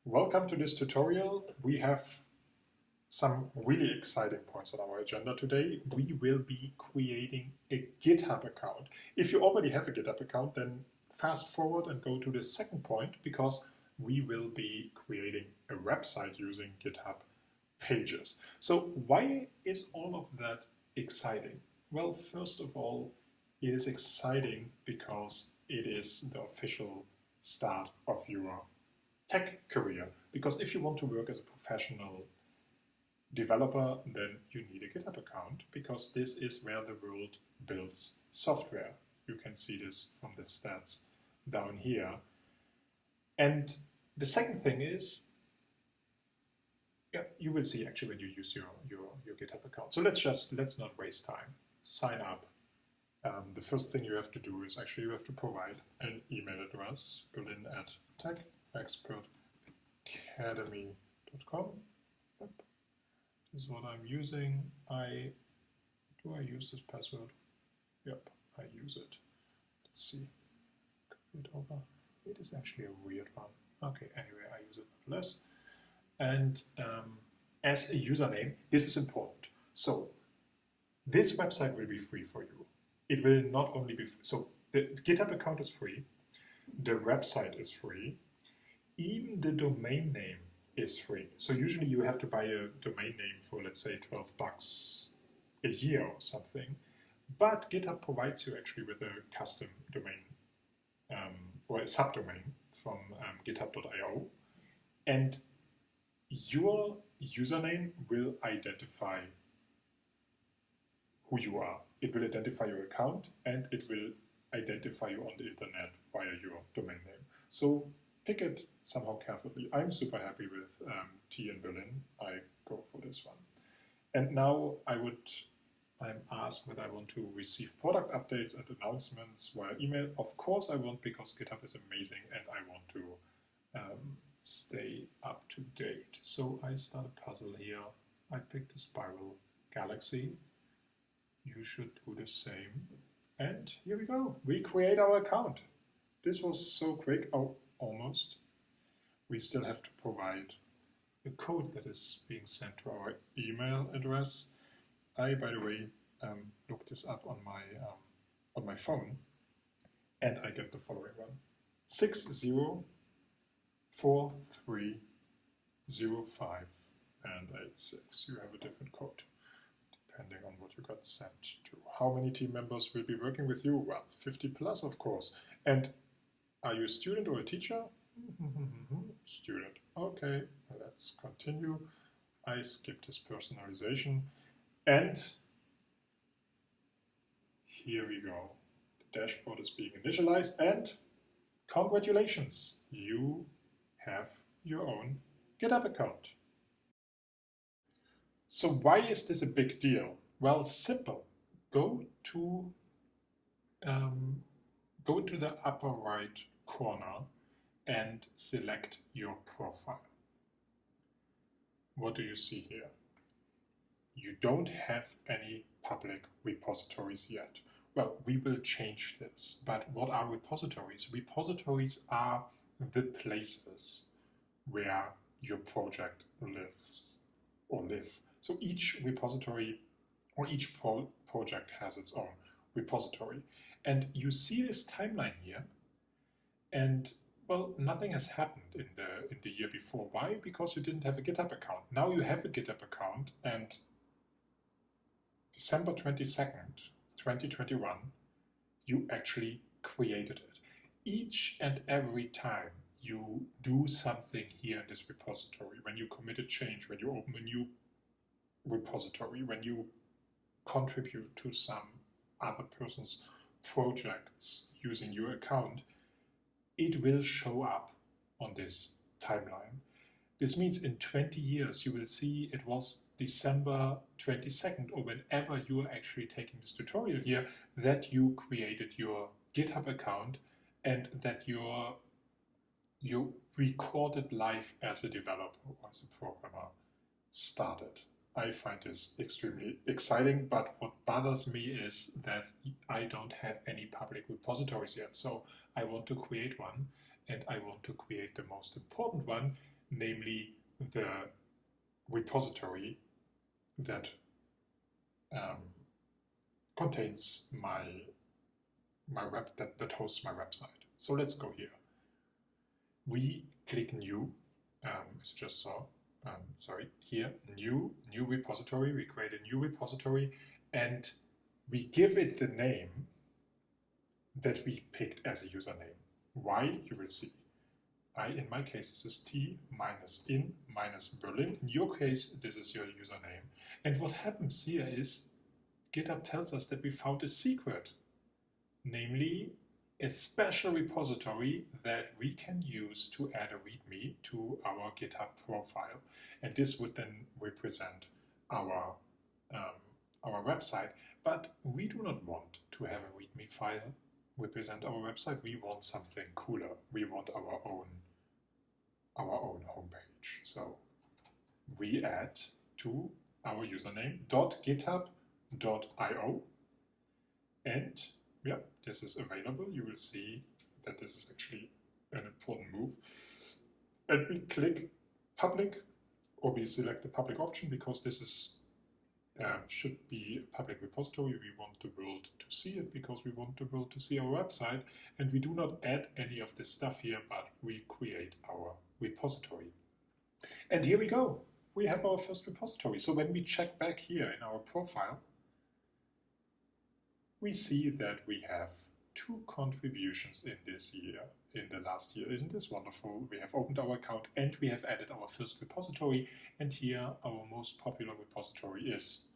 Welcome to this tutorial. We have some really exciting points on our agenda today. We will be creating a GitHub account. If you already have a GitHub account, then fast forward and go to the second point, because we will be creating a website using GitHub Pages. So why is all of that exciting? Well, first of all, it is exciting because it is the official start of your tech career. Because if you want to work as a professional developer, then you need a GitHub account, because this is where the world builds software. You can see this from the stats down here. And the second thing is, you will see actually when you use your GitHub account. So let's not waste time. Sign up. The first thing you have to do is actually you have to provide an email address, berlin@techexpertacademy.com. Yep. This is what I'm using. Do I use this password? Yep, I use it. Let's see. It over. It is actually a weird one. Okay, anyway, I use it nonetheless. And as a username, this is important. So this website will be free for you. It will not only be free. So the GitHub account is free. The website is free. Even the domain name is free. So usually you have to buy a domain name for, let's say, $12 a year or something. But GitHub provides you actually with a custom domain or a subdomain from github.io. And your username will identify who you are. It will identify your account, and it will identify you on the internet via your domain name. So pick it somehow carefully. I'm super happy with T in Berlin. I go for this one. And now I'm asked whether I want to receive product updates and announcements via email. Of course I want, because GitHub is amazing and I want to stay up to date. So I start a puzzle here. I picked the spiral galaxy. You should do the same. And here we go. We create our account. This was so quick. Oh, almost. We still have to provide a code that is being sent to our email address. I, by the way, looked this up on my phone, and I get the following one: 604305 and 86. You have a different code depending on what you got sent to. How many team members will be working with you? Well, 50 plus, of course. And are you a student or a teacher? Student. Okay, let's continue. I skip this personalization. And here we go. The dashboard is being initialized, and congratulations, you have your own GitHub account. So why is this a big deal? Well, simple. Go to the upper right corner and select your profile. What do you see here? You don't have any public repositories yet. Well, we will change this. But what are repositories? Repositories are the places where your project lives or live. So each repository or each project has its own repository. And you see this timeline here, and well, nothing has happened in the year before. Why? Because you didn't have a GitHub account. Now you have a GitHub account, and December 22nd, 2021, you actually created it. Each and every time you do something here in this repository, when you commit a change, when you open a new repository, when you contribute to some other person's projects using your account, it will show up on this timeline. This means in 20 years you will see it was December 22nd, or whenever you are actually taking this tutorial here, that you created your GitHub account and that you recorded life as a developer or as a programmer started. I find this extremely exciting, but what bothers me is that I don't have any public repositories yet. So I want to create one, and I want to create the most important one, namely the repository that contains that hosts my website. So let's go here. We click new, as you just saw. Here, new repository. We create a new repository, and we give it the name that we picked as a username. Why? You will see. In my case, this is t-in-berlin. In your case, this is your username. And what happens here is GitHub tells us that we found a secret, namely a special repository that we can use to add a README to our GitHub profile. And this would then represent our website. But we do not want to have a README file represent our website. We want something cooler. We want our own homepage. So we add to our username .github.io, and yeah, this is available. You will see that this is actually an important move. And we click public, or we select the public option because this is should be a public repository. We want the world to see it because we want the world to see our website, and we do not add any of this stuff here, but we create our repository. And here we go. We have our first repository. So when we check back here in our profile, we see that we have 2 contributions in this year, in the last year. Isn't this wonderful? We have opened our account and we have added our first repository. And here our most popular repository is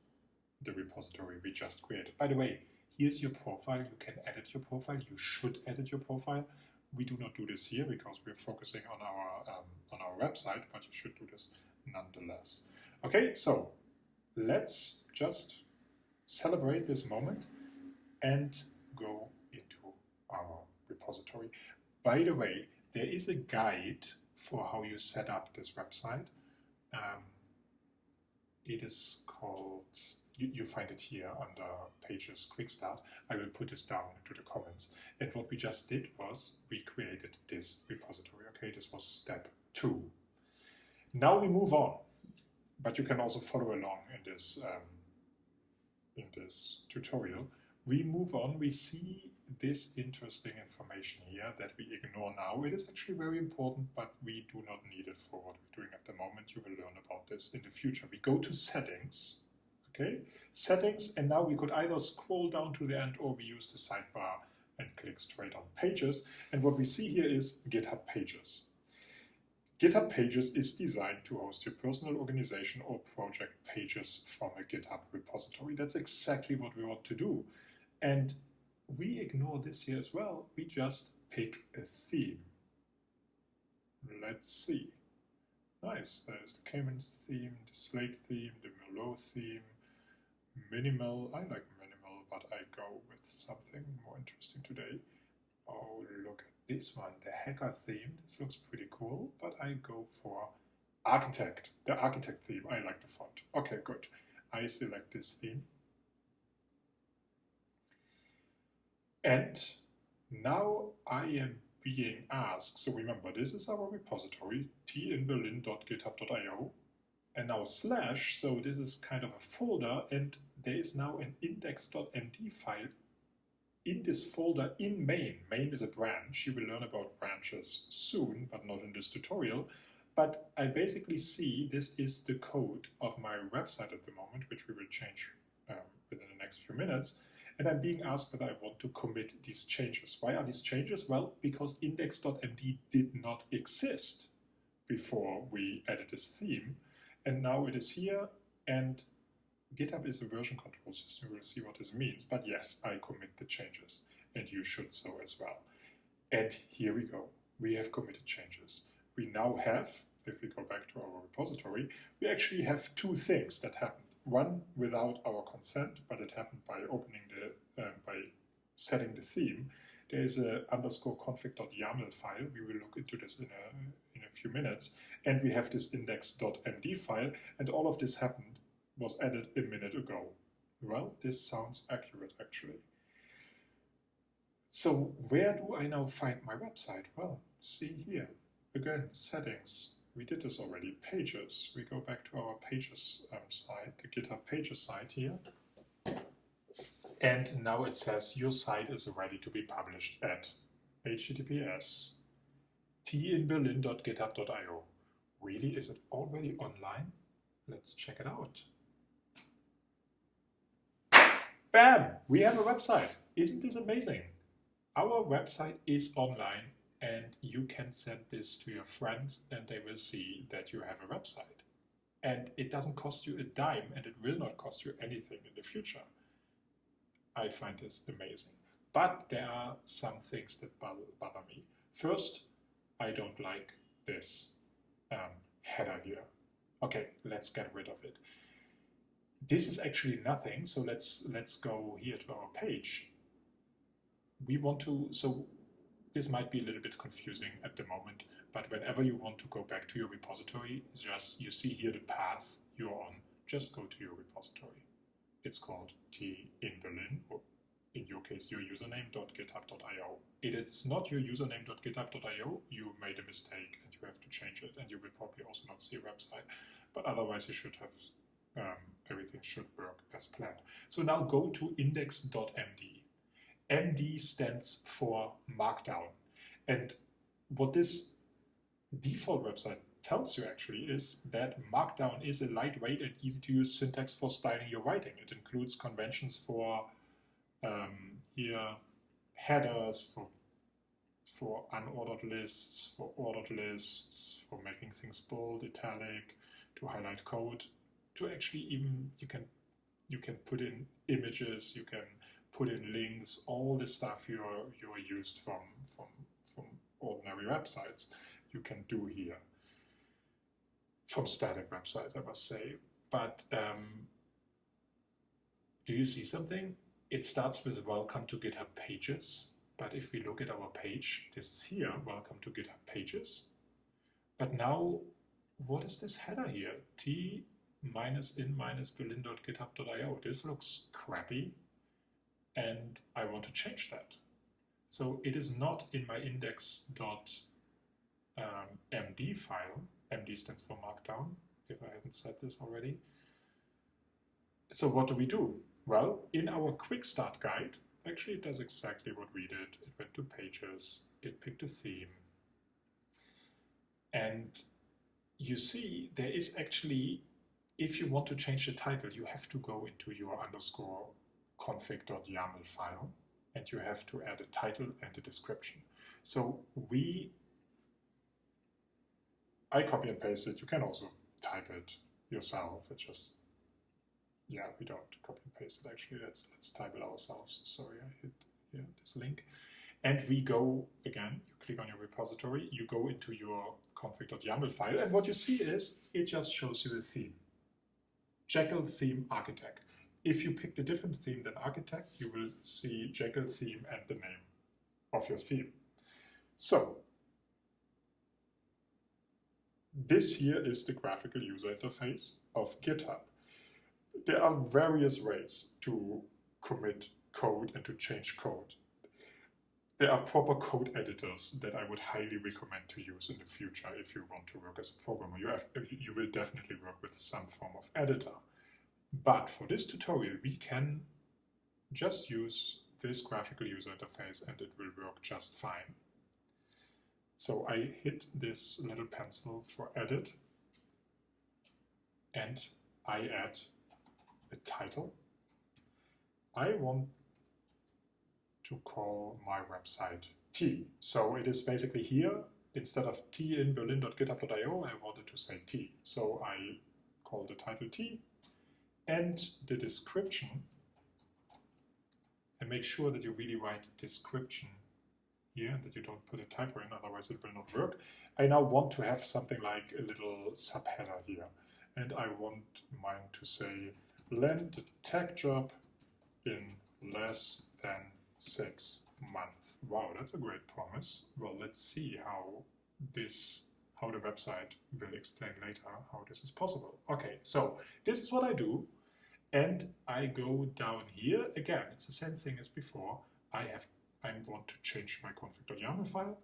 the repository we just created. By the way, here's your profile. You can edit your profile. You should edit your profile. We do not do this here because we're focusing on our website, but you should do this nonetheless. Okay, so let's just celebrate this moment and go into our repository. By the way, there is a guide for how you set up this website. It is called, you find it here under Pages Quick Start. I will put this down into the comments. And what we just did was we created this repository. Okay, this was step 2. Now we move on, but you can also follow along in this tutorial. We move on, we see this interesting information here that we ignore now. It is actually very important, but we do not need it for what we're doing at the moment. You will learn about this in the future. We go to settings, okay? Settings, and now we could either scroll down to the end or we use the sidebar and click straight on Pages. And what we see here is GitHub Pages. GitHub Pages is designed to host your personal organization or project pages from a GitHub repository. That's exactly what we want to do. And we ignore this here as well. We just pick a theme. Let's see. Nice. There's the Cayman theme, the Slate theme, the Merlot theme, minimal. I like minimal, but I go with something more interesting today. Oh, look at this one, the hacker theme. This looks pretty cool, but I go for architect. The architect theme. I like the font. Okay, good. I select this theme. And now I am being asked, so remember, this is our repository, tinberlin.github.io, and now slash, so this is kind of a folder, and there is now an index.md file in this folder in main. Main is a branch. You will learn about branches soon, but not in this tutorial. But I basically see this is the code of my website at the moment, which we will change within the next few minutes. And I'm being asked whether I want to commit these changes. Why are these changes? Well, because index.md did not exist before we added this theme. And now it is here, and GitHub is a version control system. We'll see what this means. But yes, I commit the changes, and you should so as well. And here we go. We have committed changes. We now have, if we go back to our repository, we actually have 2 things that happened. One without our consent, but it happened by opening by setting the theme. There is a _config.yaml file. We will look into this in a few minutes. And we have this index.md file, and all of this was added a minute ago. Well, this sounds accurate actually. So where do I now find my website? Well, see here. Again, settings. we did this already. Pages. We go back to our Pages site, the GitHub Pages site here. And now it says your site is ready to be published at https tinberlin.github.io. Really? Is it already online? Let's check it out. Bam! We have a website. Isn't this amazing? Our website is online and you can send this to your friends and they will see that you have a website. And it doesn't cost you a dime and it will not cost you anything in the future. I find this amazing. But there are some things that bother me. First, I don't like this header here. Okay, let's get rid of it. This is actually nothing, so let's go here to our page. We want to, so this might be a little bit confusing at the moment, but whenever you want to go back to your repository, just you see here the path you're on, just go to your repository. It's called T in Berlin, or in your case, your username.github.io. It is not your username.github.io, you made a mistake and you have to change it, and you will probably also not see a website, but otherwise you should have, everything should work as planned. So now go to index.md. MD stands for markdown. And what this default website tells you actually is that markdown is a lightweight and easy to use syntax for styling your writing. It includes conventions for here headers, for unordered lists, for ordered lists, for making things bold, italic, to highlight code, to actually even you can put in images, you can put in links, all the stuff you're used from ordinary websites you can do here. From static websites, I must say. But do you see something? It starts with welcome to GitHub Pages. But if we look at our page, this is here, welcome to GitHub Pages. But now, what is this header here? t-in-berlin.github.io. This looks crappy, and I want to change that. So it is not in my index.md file. MD stands for markdown, if I haven't said this already. So what do? Well, in our quick start guide, actually it does exactly what we did. It went to pages, it picked a theme. And you see there is actually, if you want to change the title, you have to go into your _config.yaml file and you have to add a title and a description. So I copy and paste it. You can also type it yourself. It just, yeah, we don't copy and paste it actually. Let's type it ourselves. Sorry, I hit this link. And we go, again, you click on your repository, you go into your config.yaml file, and what you see is, it just shows you a theme. Jekyll theme architect. If you picked a different theme than architect, you will see Jekyll theme and the name of your theme. So, this here is the graphical user interface of GitHub. There are various ways to commit code and to change code. There are proper code editors that I would highly recommend to use in the future if you want to work as a programmer. You will definitely work with some form of editor. But for this tutorial, we can just use this graphical user interface and it will work just fine. So I hit this little pencil for edit and I add a title. I want to call my website T. So it is basically here, instead of tinberlin.github.io, I wanted to say T. So I call the title T and the description, and make sure that you really write description here, that you don't put a typo in, otherwise it will not work. I now want to have something like a little subheader here, and I want mine to say land the tech job in less than 6 months. Wow, that's a great promise. Well, let's see how the website will explain later how this is possible. Okay, so this is what I do, and I go down here. Again, it's the same thing as before. I want to change my config.yaml file.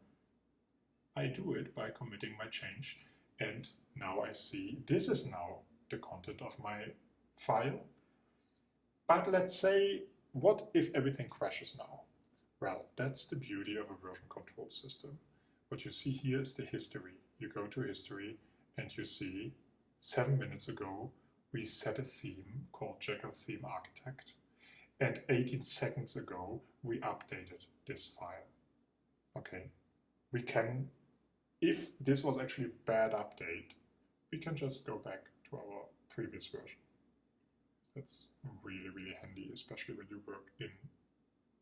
I do it by committing my change, And now I see this is now the content of my file. But let's say, what if everything crashes now? Well, that's the beauty of a version control system. What you see here is the history. You go to history and you see 7 minutes ago we set a theme called Jekyll Theme Architect, and 18 seconds ago we updated this file. Okay, we can, if this was actually a bad update, we can just go back to our previous version. That's really, really handy, especially when you work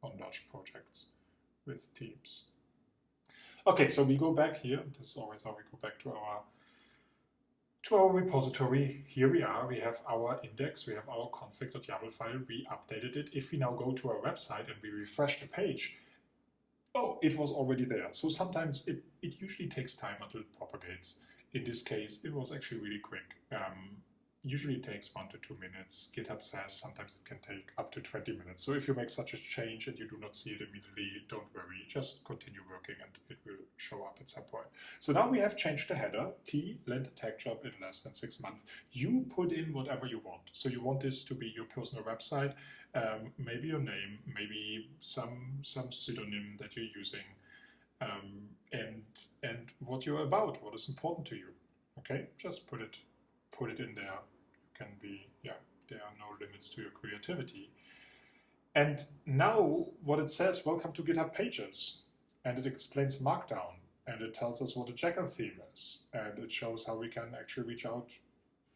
on large projects with teams. Okay, so we go back here. This is always how we go back to our repository. Here we are. We have our index. We have our config.yaml file. We updated it. If we now go to our website and we refresh the page, oh, it was already there. So sometimes it usually takes time until it propagates. In this case, it was actually really quick. Usually it takes 1 to 2 minutes. GitHub says sometimes it can take up to 20 minutes. So if you make such a change and you do not see it immediately, don't worry. Just continue working and it will show up at some point. So now we have changed the header. T, land a tech job in less than 6 months. You put in whatever you want. So you want this to be your personal website, maybe your name, maybe some pseudonym that you're using, and what you're about, what is important to you. Okay, just put it in there. Can be, yeah, there are no limits to your creativity. And now what it says, welcome to GitHub Pages. And it explains Markdown. And it tells us what a Jekyll theme is. And it shows how we can actually reach out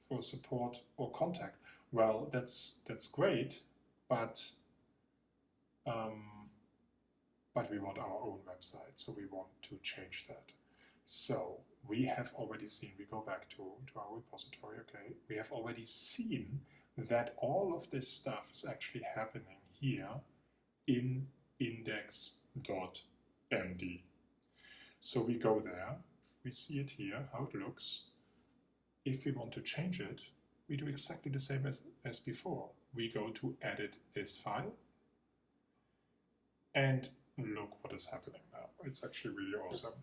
for support or contact. Well, that's great, but we want our own website, so we want to change that. So we have already seen, we go back to our repository, okay, we have already seen that all of this stuff is actually happening here in index.md. So we go there, we see it here, how it looks. If we want to change it, we do exactly the same as before. We go to edit this file, and look what is happening now. It's actually really awesome.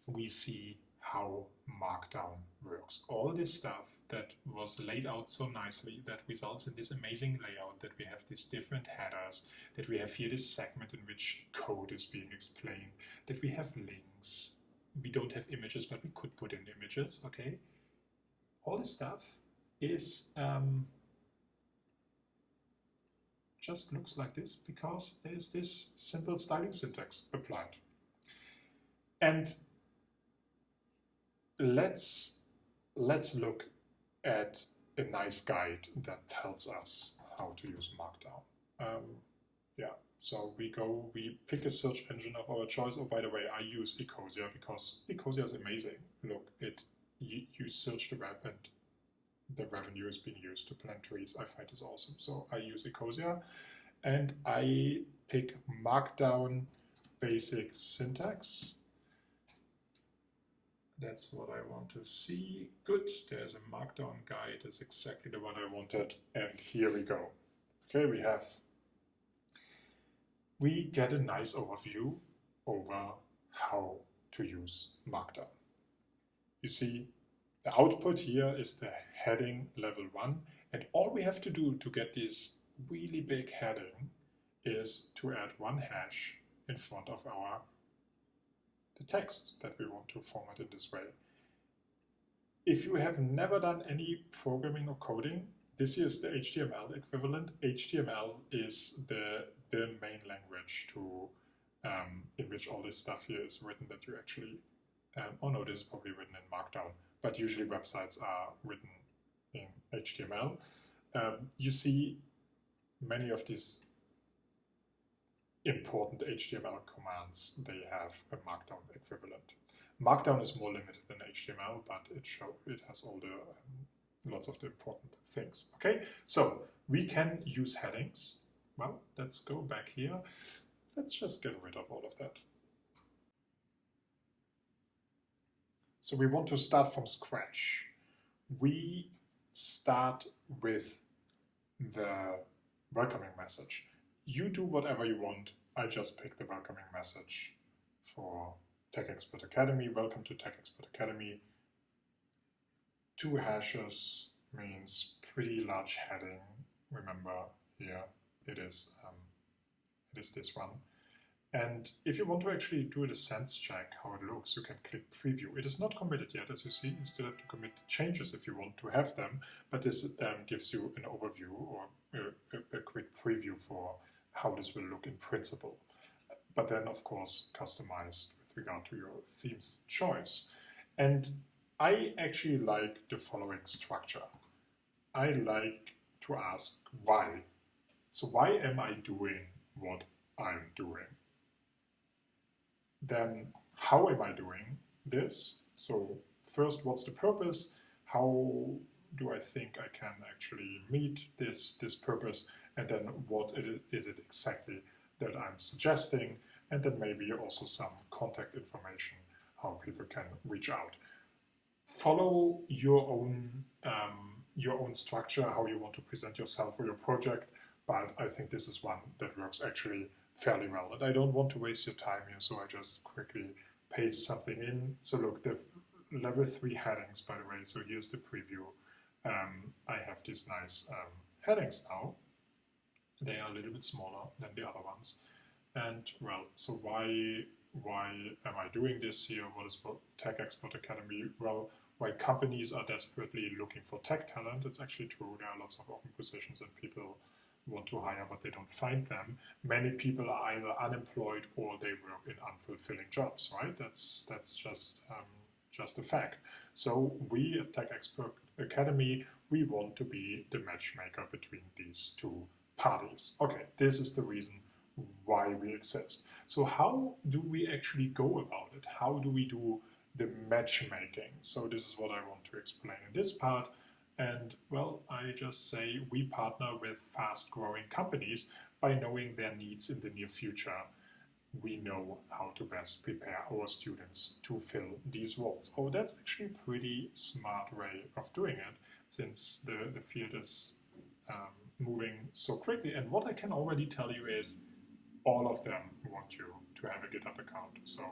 We see how Markdown works. All this stuff that was laid out so nicely, that results in this amazing layout, that we have these different headers, that we have here this segment in which code is being explained, that we have links. We don't have images, but we could put in images, okay? All this stuff is just looks like this because there's this simple styling syntax applied. And let's look at a nice guide that tells us how to use Markdown. Yeah, so we pick a search engine of our choice. Oh, by the way, I use Ecosia because Ecosia is amazing. Look, you search the web and the revenue is being used to plant trees. I find this awesome. So I use Ecosia and I pick Markdown basic syntax. That's what I want to see. Good, there's a Markdown guide. That's exactly the one I wanted. And here we go. Okay, we get a nice overview over how to use Markdown. You see, the output here is the heading level 1. And all we have to do to get this really big heading is to add one hash in front of the text that we want to format in this way. If you have never done any programming or coding, this here is the HTML equivalent. HTML is the main language in which all this stuff here is written that you actually, oh no, this is probably written in Markdown, but usually websites are written in HTML. You see many of these important HTML commands, they have a Markdown equivalent. Markdown is more limited than HTML, but it has all the lots of the important things. Okay, so we can use headings. Well, let's go back here. Let's just get rid of all of that. So we want to start from scratch. We start with the welcoming message. You do whatever you want. I just pick the welcoming message for Tech Expert Academy. Welcome to Tech Expert Academy. 2 hashes means pretty large heading. Remember here it is this one. And if you want to actually do the sense check how it looks, you can click preview. It is not committed yet, as you see. You still have to commit the changes if you want to have them, but this gives you an overview or a quick preview for how this will look in principle. But then, of course, customized with regard to your theme's choice. And I actually like the following structure. I like to ask why. So why am I doing what I'm doing? Then how am I doing this? So first, what's the purpose? How do I think I can actually meet this purpose? And then what is it exactly that I'm suggesting? And then maybe also some contact information, how people can reach out. Follow your own structure, how you want to present yourself or your project, but I think this is one that works actually fairly well. And I don't want to waste your time here, so I just quickly paste something in. So look, the level 3 headings, by the way, so here's the preview. I have these nice headings now. They are a little bit smaller than the other ones. And well, so why am I doing this here? What is Tech Expert Academy? Well, why companies are desperately looking for tech talent. It's actually true. There are lots of open positions and people want to hire, but they don't find them. Many people are either unemployed or they work in unfulfilling jobs, right? That's just a fact. So we at Tech Expert Academy, we want to be the matchmaker between these two parties. Okay, this is the reason why we exist. So how do we actually go about it? How do we do the matchmaking? So this is what I want to explain in this part. And well, I just say we partner with fast-growing companies by knowing their needs in the near future. We know how to best prepare our students to fill these roles. Oh, that's actually a pretty smart way of doing it, since the field is moving so quickly. And what I can already tell you is all of them want you to have a GitHub account. So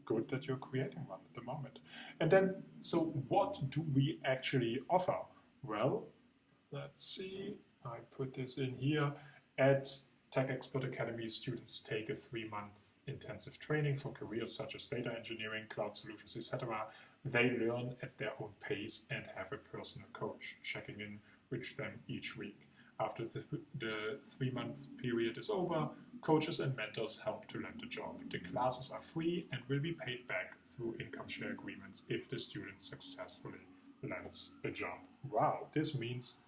good that you're creating one at the moment. And then, so what do we actually offer? Well, let's see, I put this in here. At Tech Expert Academy, students take a 3-month intensive training for careers such as data engineering, cloud solutions, etc. They learn at their own pace and have a personal coach checking in with them each week. After the 3-month period is over, coaches and mentors help to land a job. The classes are free and will be paid back through income share agreements if the student successfully lands a job. Wow, this means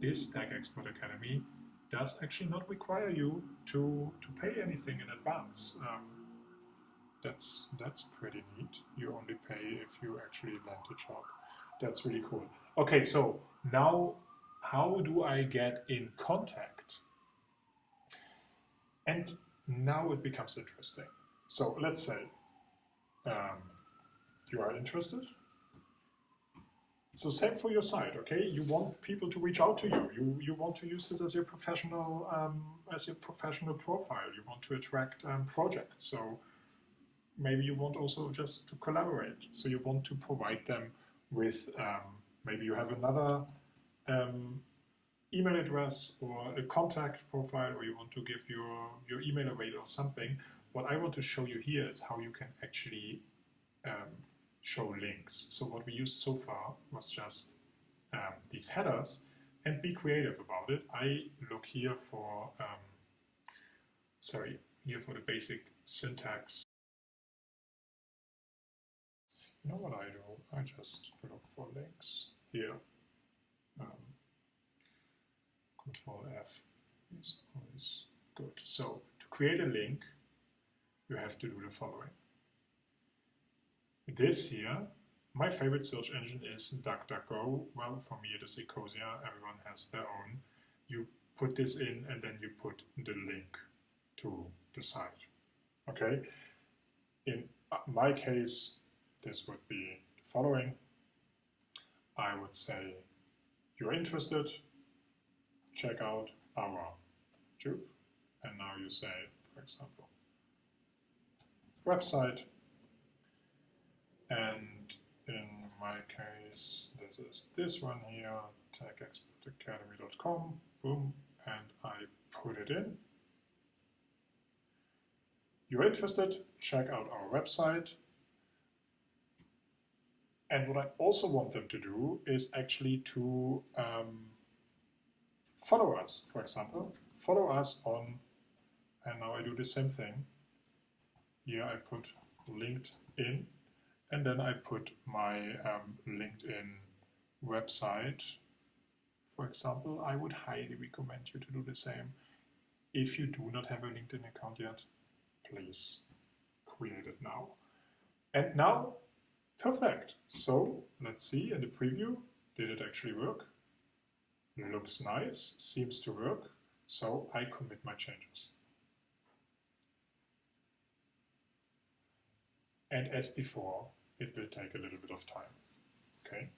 this Tech Expert Academy does actually not require you to pay anything in advance. That's pretty neat. You only pay if you actually land a job. That's really cool. Okay, so now how do I get in contact? And now it becomes interesting. So let's say you are interested. So same for your site, okay? You want people to reach out to you. You want to use this as your professional profile. You want to attract projects. So maybe you want also just to collaborate. So you want to provide them with maybe you have another email address or a contact profile, or you want to give your email away or something. What I want to show you here is how you can actually show links. So what we used so far was just these headers, and be creative about it. I look here for here for the basic syntax. You know what I do? I just look for links here. Control F is always good. So to create a link, you have to do the following. This here, my favorite search engine is DuckDuckGo. Well, for me it is Ecosia. Everyone has their own. You put this in and then you put the link to the site. Okay. In my case, this would be the following. I would say, you're interested, check out our tube. And now you say, for example, website. And in my case, this is this one here, techexpertacademy.com, boom, and I put it in. You're interested, check out our website. And what I also want them to do is actually to follow us, for example. Follow us on, and now I do the same thing. Here I put LinkedIn, and then I put my LinkedIn website. For example, I would highly recommend you to do the same. If you do not have a LinkedIn account yet, please create it now. And now, perfect. So let's see in the preview, did it actually work? Looks nice, seems to work. So I commit my changes. And as before, it will take a little bit of time. Okay.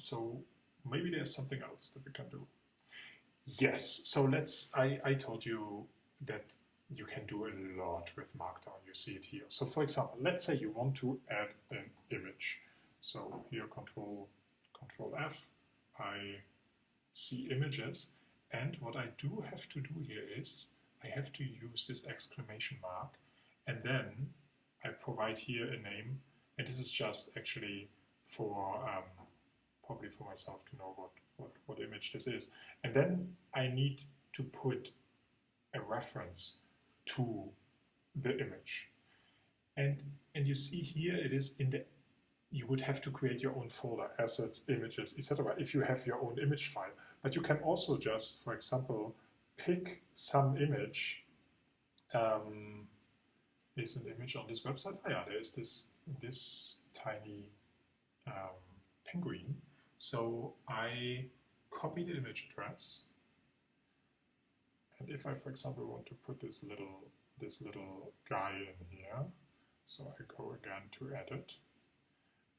So maybe there's something else that we can do. Yes. So I told you that you can do a lot with Markdown. You see it here. So for example, let's say you want to add an image. So here, Control F, I see images. And what I do have to do here is I have to use this exclamation mark, and then I provide here a name. And this is just actually for probably for myself to know what image this is. And then I need to put a reference to the image. And you see here it is in the, you would have to create your own folder, assets, images, etc. if you have your own image file. But you can also just, for example, pick some image. Is an image on this website? Oh yeah, there is this tiny penguin. So I copy the image address, and if I, for example, want to put this little guy in here, so I go again to edit,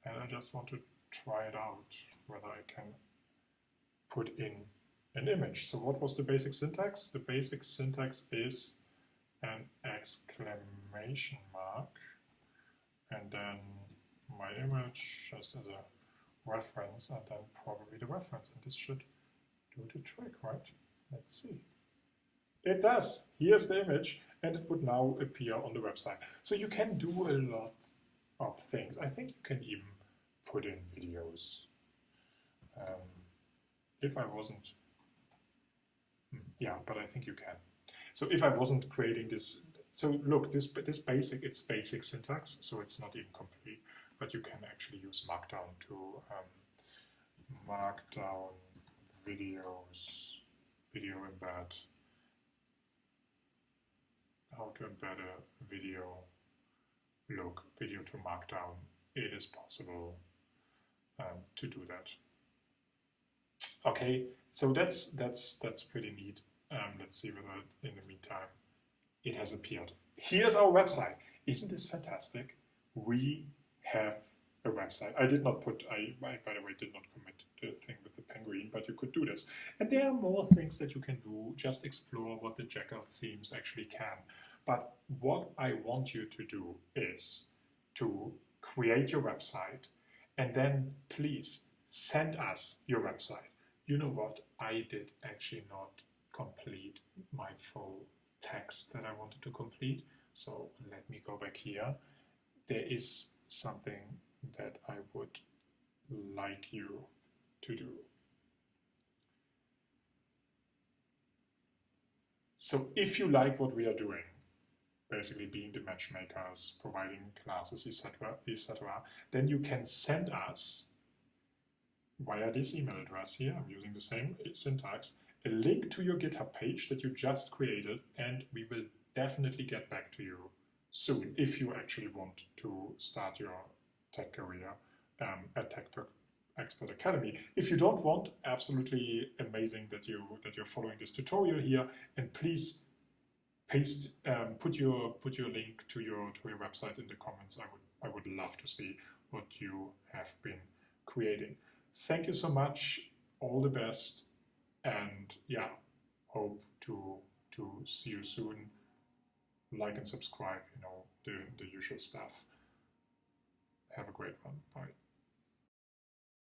and I just want to try it out whether I can put in an image. So what was the basic syntax? The basic syntax is an exclamation mark, and then my image just as a reference, and then probably the reference, and this should do the trick, right? Let's see. It does. Here's the image, and it would now appear on the website. So you can do a lot of things. I think you can even put in videos. If I wasn't, yeah, but I think you can. So if I wasn't creating this, so look, this basic, it's basic syntax, so it's not even complete, but you can actually use Markdown to Markdown videos, video embed, how to embed a video, look, video to Markdown. It is possible to do that. Okay, so that's pretty neat. Let's see whether in the meantime it has appeared. Here's our website. Isn't this fantastic? We have a website. I did not put, I by the way did not commit the thing with the penguin, but you could do this. And there are more things that you can do. Just explore what the Jekyll themes actually can. But what I want you to do is to create your website, and then please send us your website. You know what? I did actually not complete my full text that I wanted to complete. So let me go back here. There is something that I would like you to do. So if you like what we are doing, basically being the matchmakers, providing classes, etc., then you can send us via this email address here, I'm using the same syntax, a link to your GitHub page that you just created, and we will definitely get back to you soon if you actually want to start your tech career at Tech Expert Academy. If you don't want, absolutely amazing that you're following this tutorial here, and please paste put your link to your website in the comments. I would love to see what you have been creating. Thank you so much. All the best, and yeah, hope to see you soon. Like and subscribe, you know, the usual stuff. Have a great great one. Bye.